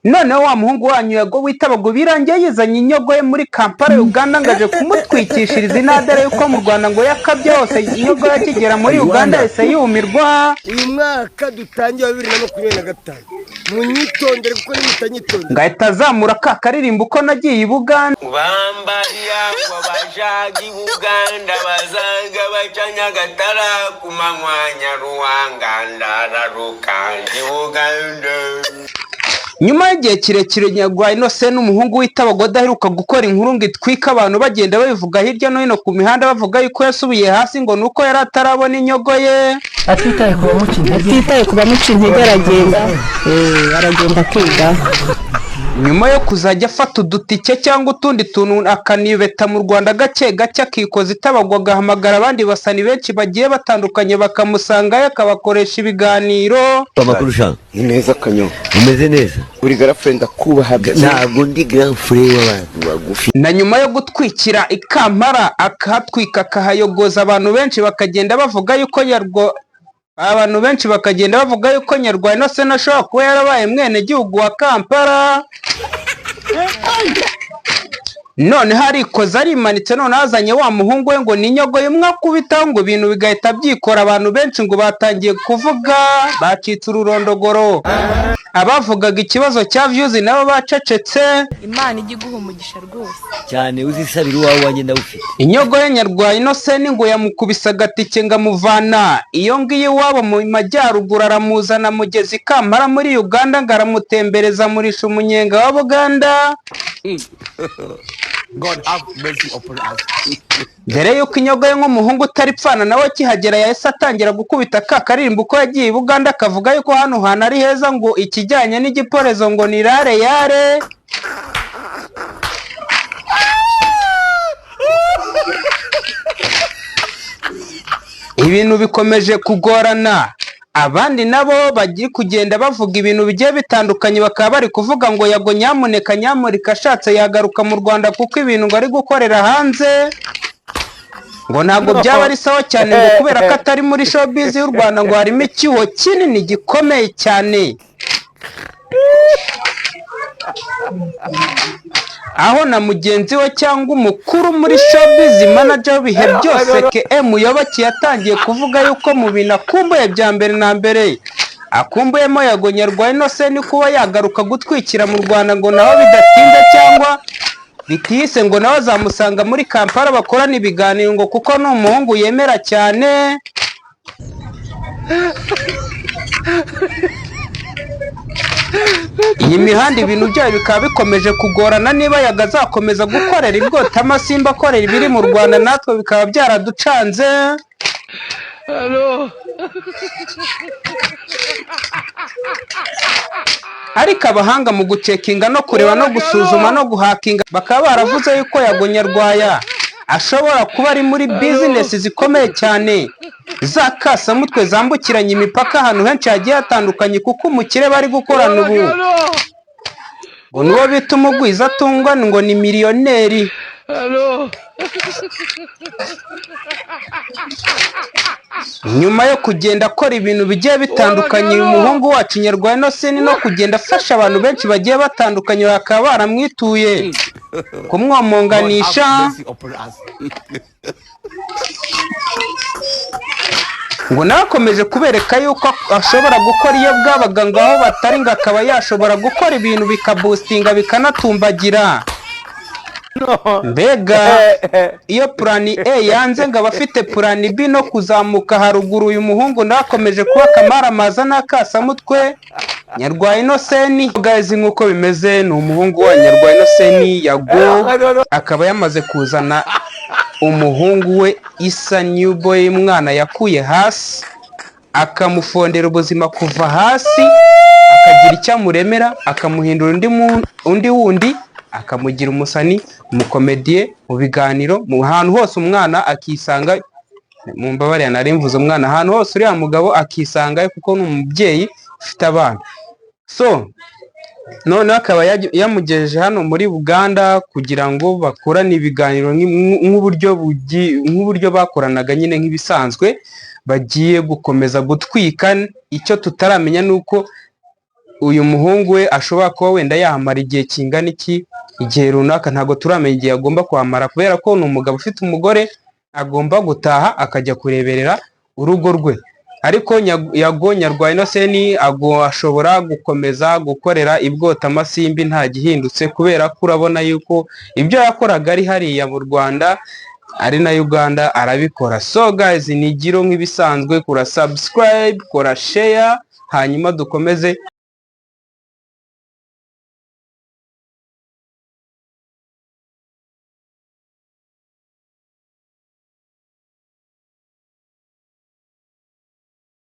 noneho wa muhungu wanyu yago witabago birangiye yizanye inyogo ye muri Kampala Uganda ngaje kumutwikishiriza inadere yuko mu Rwanda ngo yakabye hose inyogo yakigera muri Uganda ese yumirwa. Uyu mwaka dutangiye 2025 munyitondere kuko nimutanyitondere ngahita azamura ka karirimbo uko nagiye i Buganda bambariya ngo bajagi Buganda bazaga bacanya gatara kumanywa ruwanga ndararuka Buganda. nyuma y'igihe kirekire Nyarwaya Innocent n'umuhungu witabago daheruka gukora inkuru ngo itwika abantu bagenda babivuga hirya no hino ku mihanda bavuga yuko yasubiye hasi ngo nuko yari atarabona inyogo ye atitaye ku bamuca intege aragenda kwiga. nyuma yo kuzajya afata udutike cyangwa utundi tuntu akanibeta mu Rwanda gake gake akikoza itabagwa agahamagara abandi basani benshi bagiye batandukanye bakamusangayo akabakoresha ibiganiro. Amakurusha neza kanyo umeze neza uri girlfriend akubaha ntabwo ndi girlfriend w'abantu bagufi. na nyuma yo gutwikira i Kampala akahatwika akahayogoza abantu benshi bakagenda bavuga yuko Nyarwaya Innocent ashobora kuba yarabaye mwene gihugu wa Kampala. none harikoza arimanitse none azanye wa muhungu we ngo ninyogo yumwakubitaho ngo ibintu bigahita byikora abantu benshi ngo batangiye kuvuga bacitse ururondogoro. abavugaga ikibazo cya views nabo bacecetse. Imana ijye guha umugisha rwose cyane uzisabira uwawe wanjye ndawufite. inyogo ye Nyarwaya Innocent ngo yamukubisa agatike ngamuvana iyo ngiye wabo mu majyaruguru aramuzana mugezi i Kampala muri Uganda ngaramutembereza murisha umunyenga wa Buganda. God have mercy upon us. Dere yuko inyogo ye nk'umuhungu utaripfana nawe kihagera yahise atangira gukubita ka karirimbo uko yagiye i Buganda akavuga yuko hano hantu ari heza ngo ikijyanye n'igiporezo ngo ni rare yare. ibintu bikomeje kugorana abandi nabo bagiye kugenda bavuga ibintu bigiye bitandukanye bakaba bari kuvuga ngo yago nyamuneka nyamurika ashatse yagaruka mu Rwanda kuko ibintu ngo ari gukorera hanze ngo ntabwo byaba ari sawa cyane ngo kubera ko atari muri showbiz y'u Rwanda ngo harimo icyuho kinini gikomeye cyane. aho na mugenzi we cyangwa umukuru muri showbiz manager w'ibihe byose KM Yoboki yatangiye kuvuga yuko mu bintu akumbuye bya mbere na mbere akumbuyemo yago Nyarwaya Innocent kuba yagaruka gutwikira mu Rwanda ngo naho bidatinze cyangwa bitise ngo nawe azamusanga muri Kampala bakorana ibiganiro ngo kuko ni umuhungu yemera cyane. iyi mihanda ibintu byayo bikaba bikomeje kugorana niba yagazakomeza gukorera ibwota amasimba akorera ibiri mu Rwanda natwe bikaba byaraducanze. ariko abahanga mu gucekinga no kureba no gusuzuma no guhakinga bakaba baravuze yuko yago Nyarwaya ashobora kuba ari muri business zikomeye cyane za kasamutwe zambukiranya imipaka ahantu henshi hagiye hatandukanye kuko umukire bari gukorana ubu ngo nuwo bita umugwiza atungwa ngo ni miliyoneri. nyuma yo kugenda akora ibintu bigiye bitandukanye uyu muhungu wacu Nyarwaya Innocent no kugenda afasha abantu benshi bagiye batandukanye bakaba baramwituye kumwomonganisha ngo nakomeje kubereka yuko ashobora gukora iyo bwabaga ngaho batari ngo akaba yashobora gukora ibintu bikaboostinga bikanatumbagira. mbega iyo plan A yanze ngo abafite plan B no kuzamuka haruguru uyu muhungu nakomeje kuba kamaramaza n'akasamutwe Nyarwaya Innocent. guys nkuko bimeze ni umuhungu wa Nyarwaya Innocent yago akaba yamaze kuzana umuhungu we Issa New Boy mwana yakuye hasi akamufondera ubuzima kuva hasi akagira icyamuremera akamuhindura undi wundi akamugira umusani umukomediye mu biganiro mu hantu hose umwana akisanga mu mbabare nari mvuze umwana ahantu hose uriya mugabo akisanga kuko ni umubyeyi ufite abana. so none akaba yamugejeje hano muri Uganda kugira ngo bakorane ibiganiro nk'uburyo bakoranaga nyine nk'ibisanzwe bagiye gukomeza gutwika. icyo tutaramenya nuko uyu muhungu we ashobora kuba wenda yahamara igihe kingana iki, igihe runaka ntabwo turamenya igihe agomba kuhamara, kubera ko ni umugabo ufite umugore agomba gutaha akajya kureberera urugo rwe. Ariko Yago Nyarwaya Innocent ashobora gukomeza gukorera ibwotamasimbi nta gihindutse, kubera ko urabona yuko ibyo yakoraga ari hariya mu Rwanda ari na Uganda arabikora. So guys, ni Giro nk'ibisanzwe, kora subscribe, kora share, hanyuma dukomeze